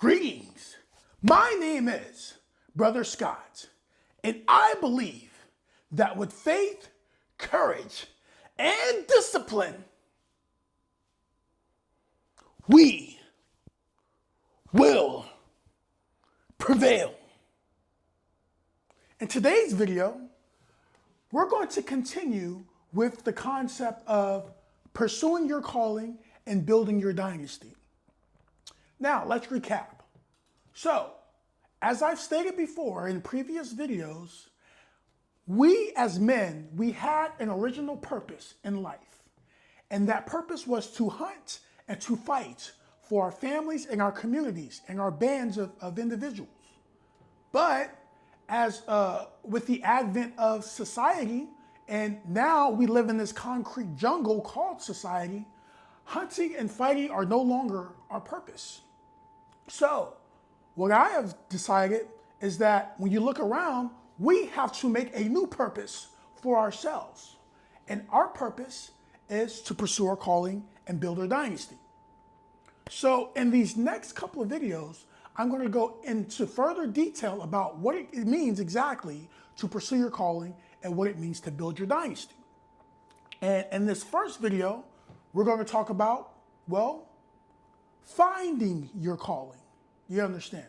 Greetings. My name is Brother Scott, and I believe that with faith, courage, and discipline, we will prevail. In today's video, we're going to continue with the concept of pursuing your calling and building your dynasty. Now, let's recap. So, as I've stated before in previous videos, we as men, we had an original purpose in life. And that purpose was to hunt and to fight for our families and our communities and our bands of individuals. But as with the advent of society, and now we live in this concrete jungle called society, hunting and fighting are no longer our purpose. So, what I have decided is that when you look around, we have to make a new purpose for ourselves. And our purpose is to pursue our calling and build our dynasty. So in these next couple of videos, I'm going to go into further detail about what it means exactly to pursue your calling and what it means to build your dynasty. And in this first video, we're going to talk about, well, finding your calling. You understand?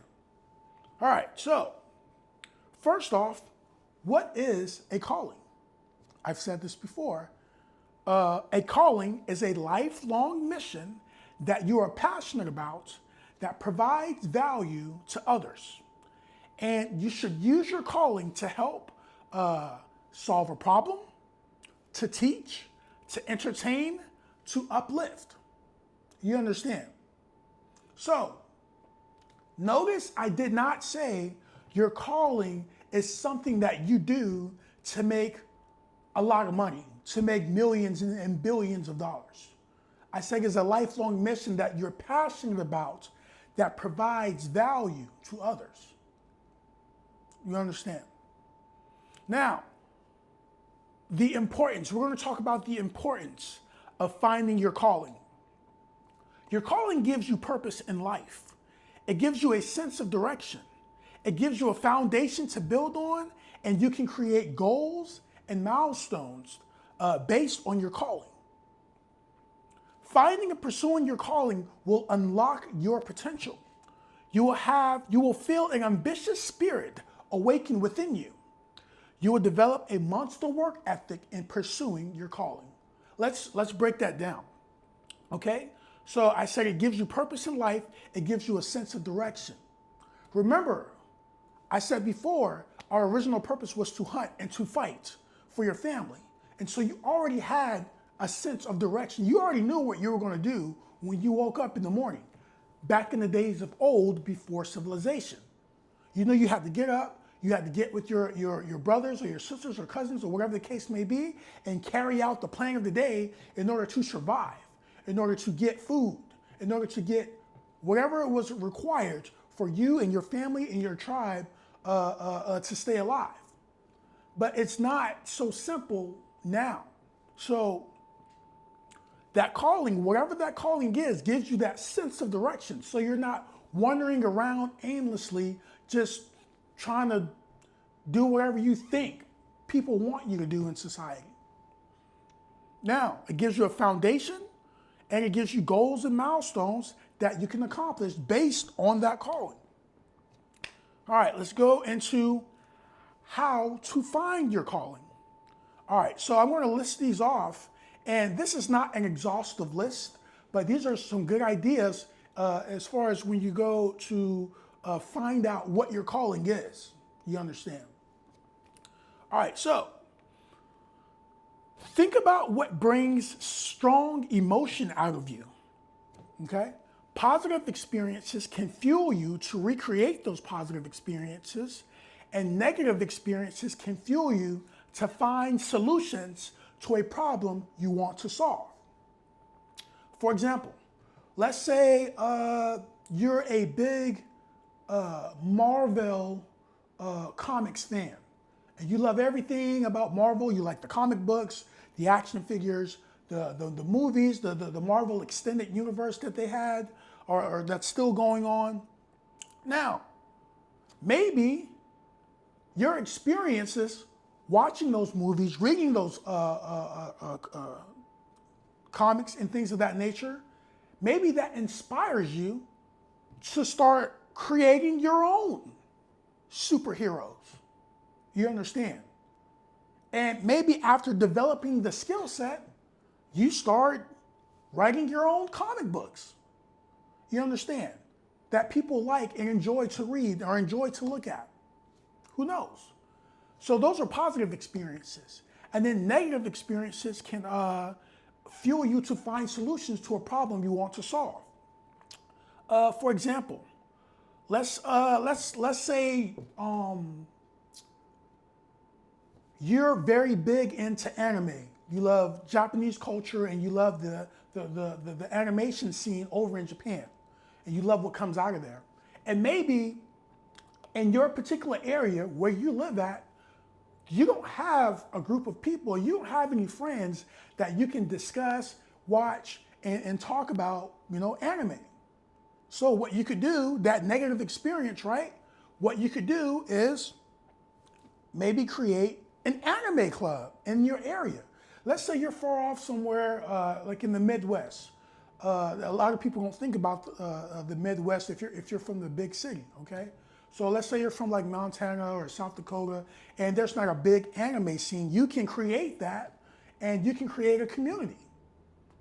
All right, so first off, what is a calling? I've said this before. A calling is a lifelong mission that you are passionate about that provides value to others. And you should use your calling to help solve a problem, to teach, to entertain, to uplift. You understand? So, notice I did not say your calling is something that you do to make a lot of money, to make millions and billions of dollars. I said it's a lifelong mission that you're passionate about that provides value to others. You understand? Now, the importance, we're going to talk about the importance of finding your calling. Your calling gives you purpose in life. It gives you a sense of direction. It gives you a foundation to build on, and you can create goals and milestones based on your calling. Finding and pursuing your calling will unlock your potential. You will feel an ambitious spirit awaken within you. You will develop a monster work ethic in pursuing your calling. Let's break that down. Okay? So I said it gives you purpose in life, it gives you a sense of direction. Remember, I said before, our original purpose was to hunt and to fight for your family. And so you already had a sense of direction. You already knew what you were going to do when you woke up in the morning, back in the days of old before civilization. You know you had to get up, you had to get with your brothers or your sisters or cousins or whatever the case may be and carry out the plan of the day in order to survive, in order to get food, in order to get whatever it was required for you and your family and your tribe to stay alive. But it's not so simple now. So that calling, whatever that calling is, gives you that sense of direction. So you're not wandering around aimlessly, just trying to do whatever you think people want you to do in society. Now, it gives you a foundation and it gives you goals and milestones that you can accomplish based on that calling. All right, let's go into how to find your calling. All right, so I'm going to list these off, and this is not an exhaustive list, but these are some good ideas as far as when you go to find out what your calling is. You understand? All right, so think about what brings strong emotion out of you, okay? Positive experiences can fuel you to recreate those positive experiences, and negative experiences can fuel you to find solutions to a problem you want to solve. For example, let's say you're a big Marvel comics fan, and you love everything about Marvel. You like the comic books, the action figures, the movies, the Marvel extended universe that they had, or that's still going on. Now, maybe your experiences watching those movies, reading those comics and things of that nature, maybe that inspires you to start creating your own superheroes. You understand? And maybe after developing the skill set, you start writing your own comic books. You understand? That people like and enjoy to read or enjoy to look at. Who knows? So those are positive experiences. And then negative experiences can fuel you to find solutions to a problem you want to solve. For example, let's say you're very big into anime. You love Japanese culture and you love the animation scene over in Japan. And you love what comes out of there. And maybe in your particular area where you live at, you don't have a group of people, you don't have any friends that you can discuss, watch, and talk about, anime. So what you could do, that negative experience, right? What you could do is maybe create an anime club in your area. Let's say you're far off somewhere, like in the Midwest. A lot of people don't think about the Midwest if you're from the big city, okay? So let's say you're from like Montana or South Dakota, and there's not a big anime scene. You can create that, and you can create a community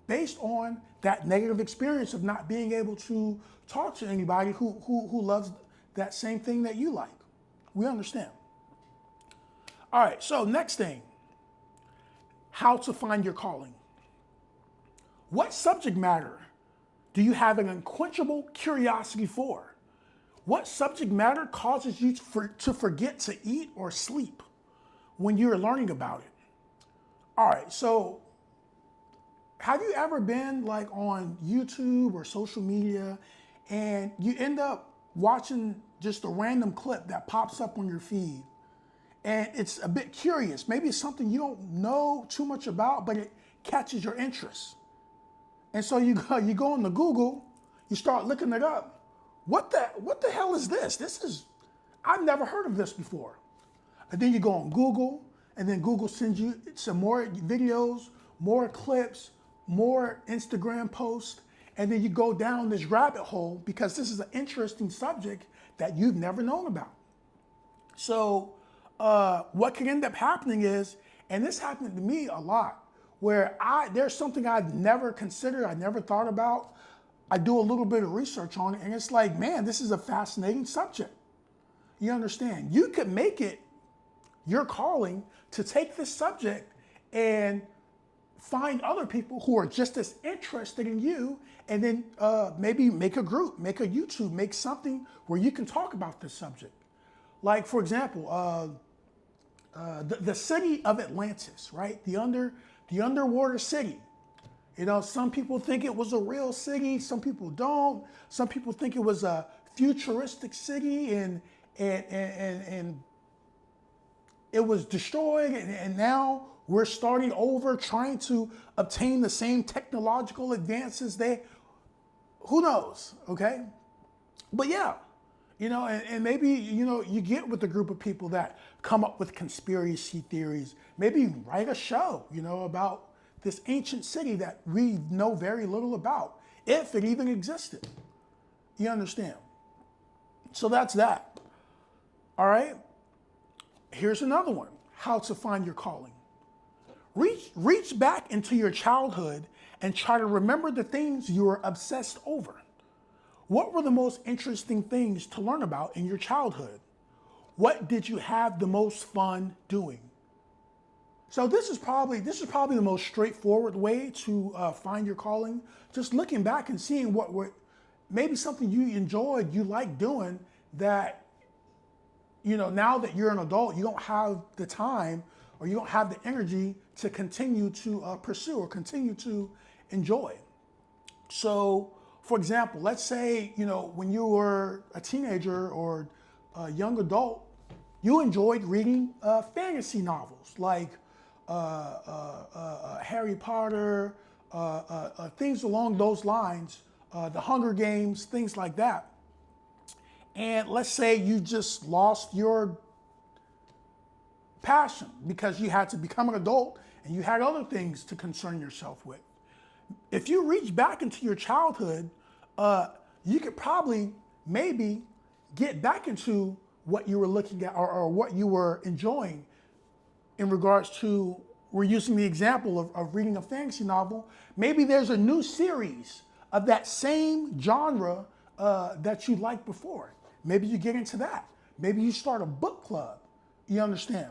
based on that negative experience of not being able to talk to anybody who loves that same thing that you like. We understand. All right, so next thing, how to find your calling. What subject matter do you have an unquenchable curiosity for? What subject matter causes you to forget to eat or sleep when you're learning about it? All right, so have you ever been like on YouTube or social media and you end up watching just a random clip that pops up on your feed and it's a bit curious? Maybe it's something you don't know too much about, but it catches your interest. And so you go into Google, you start looking it up. What the hell is this? I've never heard of this before. And then you go on Google, and then Google sends you some more videos, more clips, more Instagram posts, and then you go down this rabbit hole because this is an interesting subject that you've never known about. So what can end up happening is, and this happened to me a lot, where there's something I've never considered, I never thought about. I do a little bit of research on it, and it's like, man, this is a fascinating subject. You understand? You could make it your calling to take this subject and find other people who are just as interested in you, and then maybe make a group, make a YouTube, make something where you can talk about this subject. Like, for example, the city of Atlantis, right? The underwater city. Some people think it was a real city, some people don't. Some people think it was a futuristic city and it was destroyed and now we're starting over trying to obtain the same technological advances who knows, okay? But yeah, and maybe, you get with a group of people that come up with conspiracy theories, maybe write a show, about this ancient city that we know very little about, if it even existed. You understand? So that's that. All right? Here's another one. How to find your calling. Reach back into your childhood and try to remember the things you were obsessed over. What were the most interesting things to learn about in your childhood? What did you have the most fun doing? So this is probably the most straightforward way to find your calling. Just looking back and seeing what were maybe something you enjoyed, you like doing that, now that you're an adult, you don't have the time or you don't have the energy to continue to pursue or continue to enjoy. So, for example, let's say, when you were a teenager or a young adult, you enjoyed reading fantasy novels like Harry Potter, things along those lines, the Hunger Games, things like that. And let's say you just lost your passion because you had to become an adult and you had other things to concern yourself with. If you reach back into your childhood, you could probably maybe get back into what you were looking at, or what you were enjoying in regards to, we're using the example of reading a fantasy novel. Maybe there's a new series of that same genre that you liked before. Maybe you get into that. Maybe you start a book club. You understand?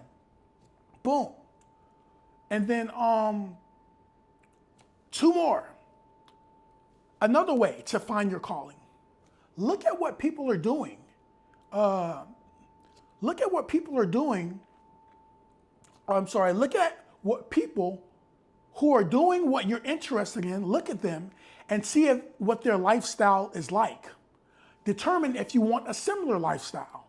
Boom. And then two more. Another way to find your calling. Look at what people are doing. Look at what people are doing. Look at what people who are doing what you're interested in, look at them and see what their lifestyle is like. Determine if you want a similar lifestyle.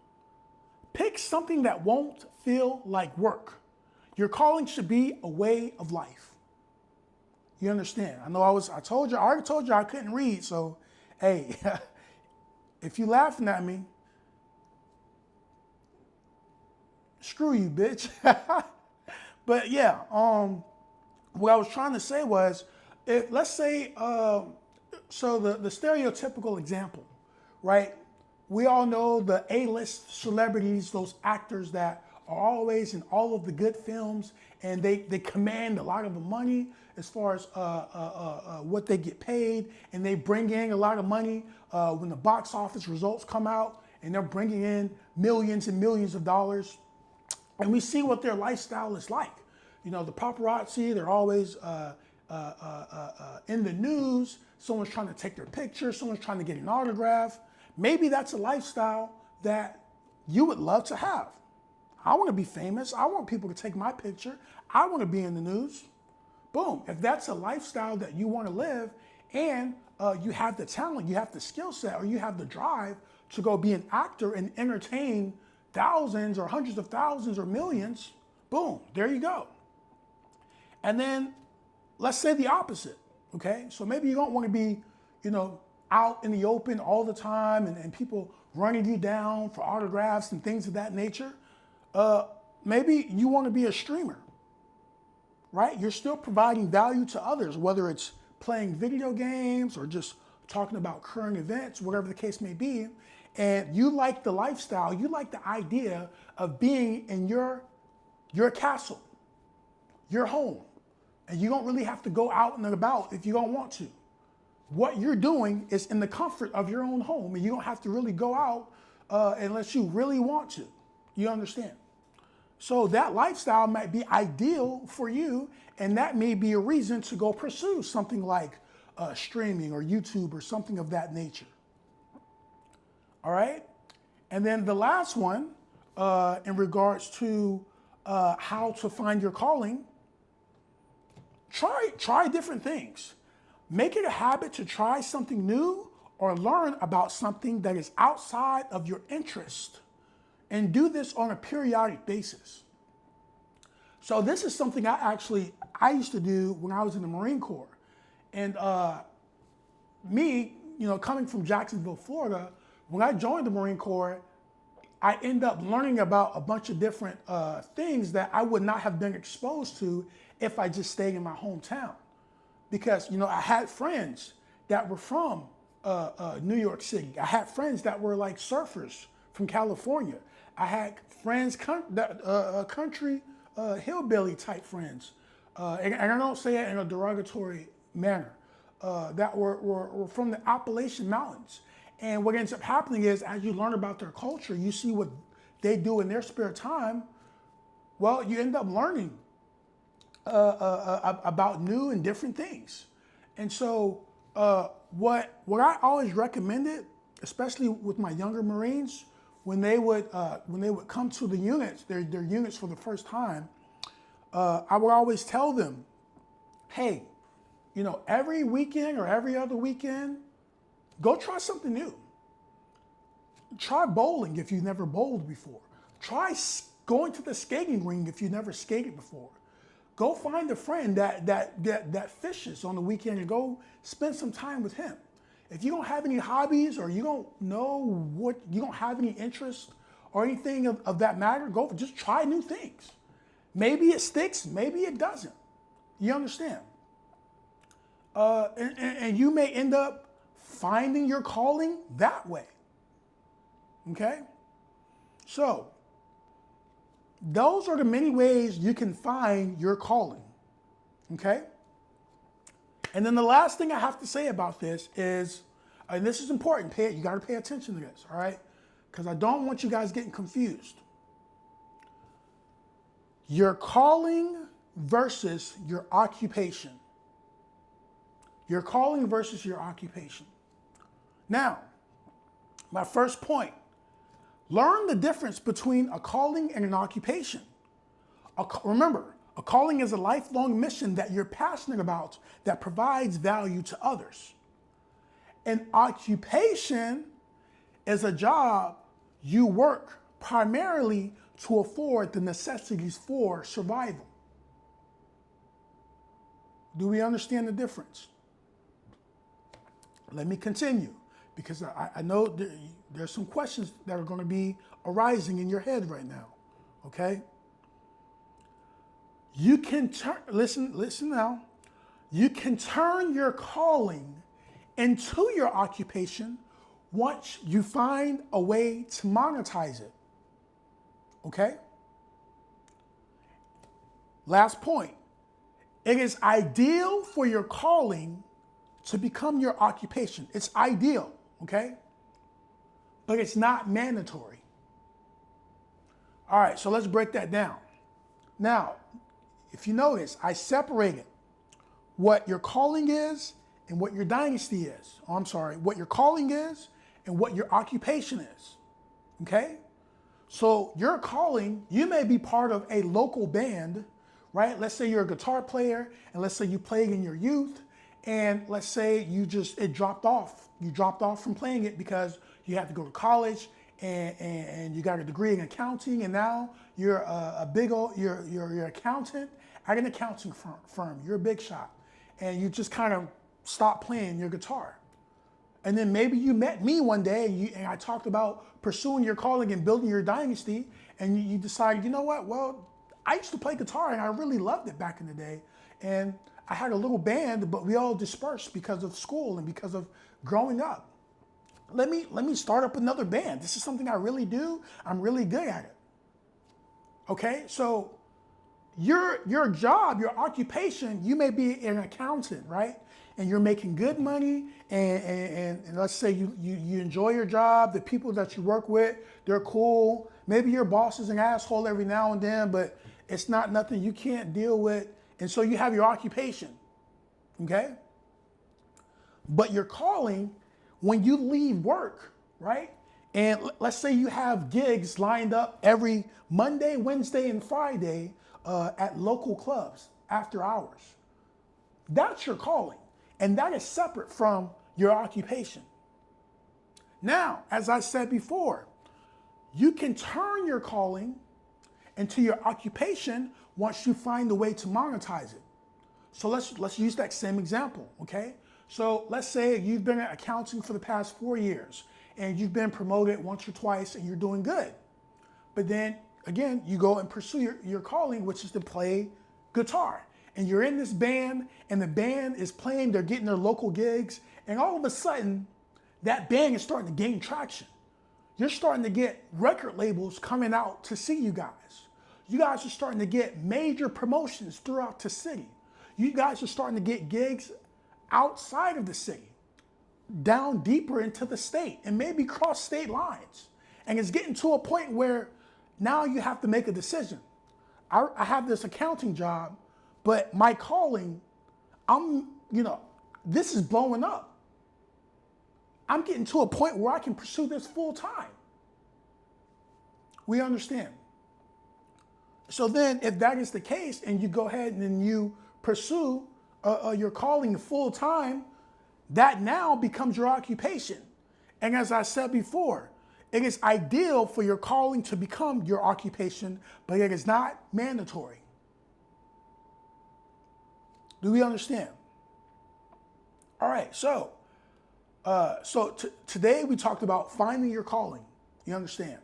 Pick something that won't feel like work. Your calling should be a way of life. You understand? I already told you I couldn't read, so hey, if you laughing at me, screw you, bitch. But yeah, what I was trying to say was, let's say, so the stereotypical example, right? We all know the A-list celebrities, those actors that are always in all of the good films, and they command a lot of the money as far as what they get paid, and they bring in a lot of money when the box office results come out, and they're bringing in millions and millions of dollars. And we see what their lifestyle is like. You know, the paparazzi, they're always in the news. Someone's trying to take their picture. Someone's trying to get an autograph. Maybe that's a lifestyle that you would love to have. I want to be famous. I want people to take my picture. I want to be in the news. Boom. If that's a lifestyle that you want to live, and you have the talent, you have the skill set, or you have the drive to go be an actor and entertain thousands or hundreds of thousands or millions, boom, there you go. And then let's say the opposite, okay? So maybe you don't want to be, out in the open all the time and people running you down for autographs and things of that nature. Maybe you want to be a streamer, right? You're still providing value to others, whether it's playing video games or just talking about current events, whatever the case may be. And you like the lifestyle, you like the idea of being in your castle, your home. And you don't really have to go out and about if you don't want to. What you're doing is in the comfort of your own home, and you don't have to really go out unless you really want to. You understand? So that lifestyle might be ideal for you, and that may be a reason to go pursue something like streaming or YouTube or something of that nature. All right? And then the last one, in regards to how to find your calling, try different things. Make it a habit to try something new or learn about something that is outside of your interest. And do this on a periodic basis. So this is something I used to do when I was in the Marine Corps. And me, coming from Jacksonville, Florida, when I joined the Marine Corps, I ended up learning about a bunch of different things that I would not have been exposed to if I just stayed in my hometown. Because, I had friends that were from New York City. I had friends that were like surfers from California. I had friends, country hillbilly type friends. And I don't say it in a derogatory manner, that were from the Appalachian Mountains. And what ends up happening is, as you learn about their culture, you see what they do in their spare time, well, you end up learning about new and different things. And so what I always recommended, especially with my younger Marines, when they would come to the units, their units for the first time, I would always tell them, hey, every weekend or every other weekend, go try something new. Try bowling if you've never bowled before. Try going to the skating rink if you've never skated before. Go find a friend that fishes on the weekend and go spend some time with him. If you don't have any hobbies or you don't know what, you don't have any interest or anything of that matter, just try new things. Maybe it sticks, maybe it doesn't. You understand? And you may end up finding your calling that way. Okay? So, those are the many ways you can find your calling. Okay? And then the last thing I have to say about this is, and this is important, you got to pay attention to this, all right? Because I don't want you guys getting confused. Your calling versus your occupation. Your calling versus your occupation. Now, my first point, learn the difference between a calling and an occupation. Remember, a calling is a lifelong mission that you're passionate about that provides value to others. An occupation is a job you work primarily to afford the necessities for survival. Do we understand the difference? Let me continue, because I know there's some questions that are going to be arising in your head right now, okay? You can listen now. You can turn your calling into your occupation once you find a way to monetize it, okay? Last point. It is ideal for your calling to become your occupation. It's ideal, okay? But it's not mandatory. All right, so let's break that down. Now, if you notice, I separated what your calling is and what your dynasty is. Oh, I'm sorry, what your calling is and what your occupation is, okay? So your calling, you may be part of a local band, right? Let's say you're a guitar player, and let's say you played in your youth, and let's say it dropped off. You dropped off from playing it because you had to go to college and you got a degree in accounting, and now you're you're an accountant at an accounting firm. You're a big shot, and you just kind of stopped playing your guitar. And then maybe you met me one day and I talked about pursuing your calling and building your dynasty, and you decided, you know what, well, I used to play guitar and I really loved it back in the day. And I had a little band, but we all dispersed because of school and because of growing up. Let me start up another band. This is something I really do. I'm really good at it. Okay, so your job, your occupation, you may be an accountant, right? And you're making good money, and let's say you enjoy your job, the people that you work with, they're cool. Maybe your boss is an asshole every now and then, but it's not nothing you can't deal with. And so you have your occupation, okay? But your calling, when you leave work, right? And let's say you have gigs lined up every Monday, Wednesday, and Friday at local clubs after hours. That's your calling. And that is separate from your occupation. Now, as I said before, you can turn your calling into your occupation once you find a way to monetize it. So let's use that same example, okay? So let's say you've been at accounting for the past 4 years and you've been promoted once or twice and you're doing good. But then again, you go and pursue your calling, which is to play guitar. And you're in this band and the band is playing, they're getting their local gigs, and all of a sudden that band is starting to gain traction. You're starting to get record labels coming out to see you guys. You guys are starting to get major promotions throughout the city. You guys are starting to get gigs outside of the city, down deeper into the state, and maybe cross state lines. And it's getting to a point where now you have to make a decision. I have this accounting job, but my calling, this is blowing up. I'm getting to a point where I can pursue this full time. We understand. So then if that is the case and you go ahead and you pursue your calling full time, that now becomes your occupation. And as I said before, it is ideal for your calling to become your occupation, but it is not mandatory. Do we understand? All right, so Today we talked about finding your calling. You understand?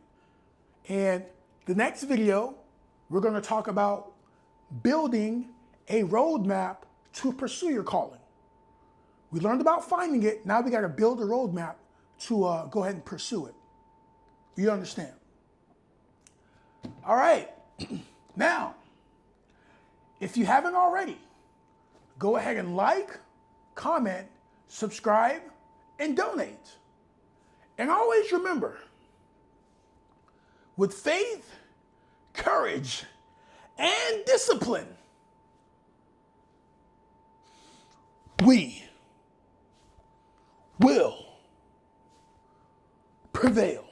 And the next video, we're going to talk about building a roadmap to pursue your calling. We learned about finding it. Now we got to build a roadmap to go ahead and pursue it. You understand? All right. Now, if you haven't already, go ahead and like, comment, subscribe, and donate. And always remember, with faith, courage, and discipline, we will prevail.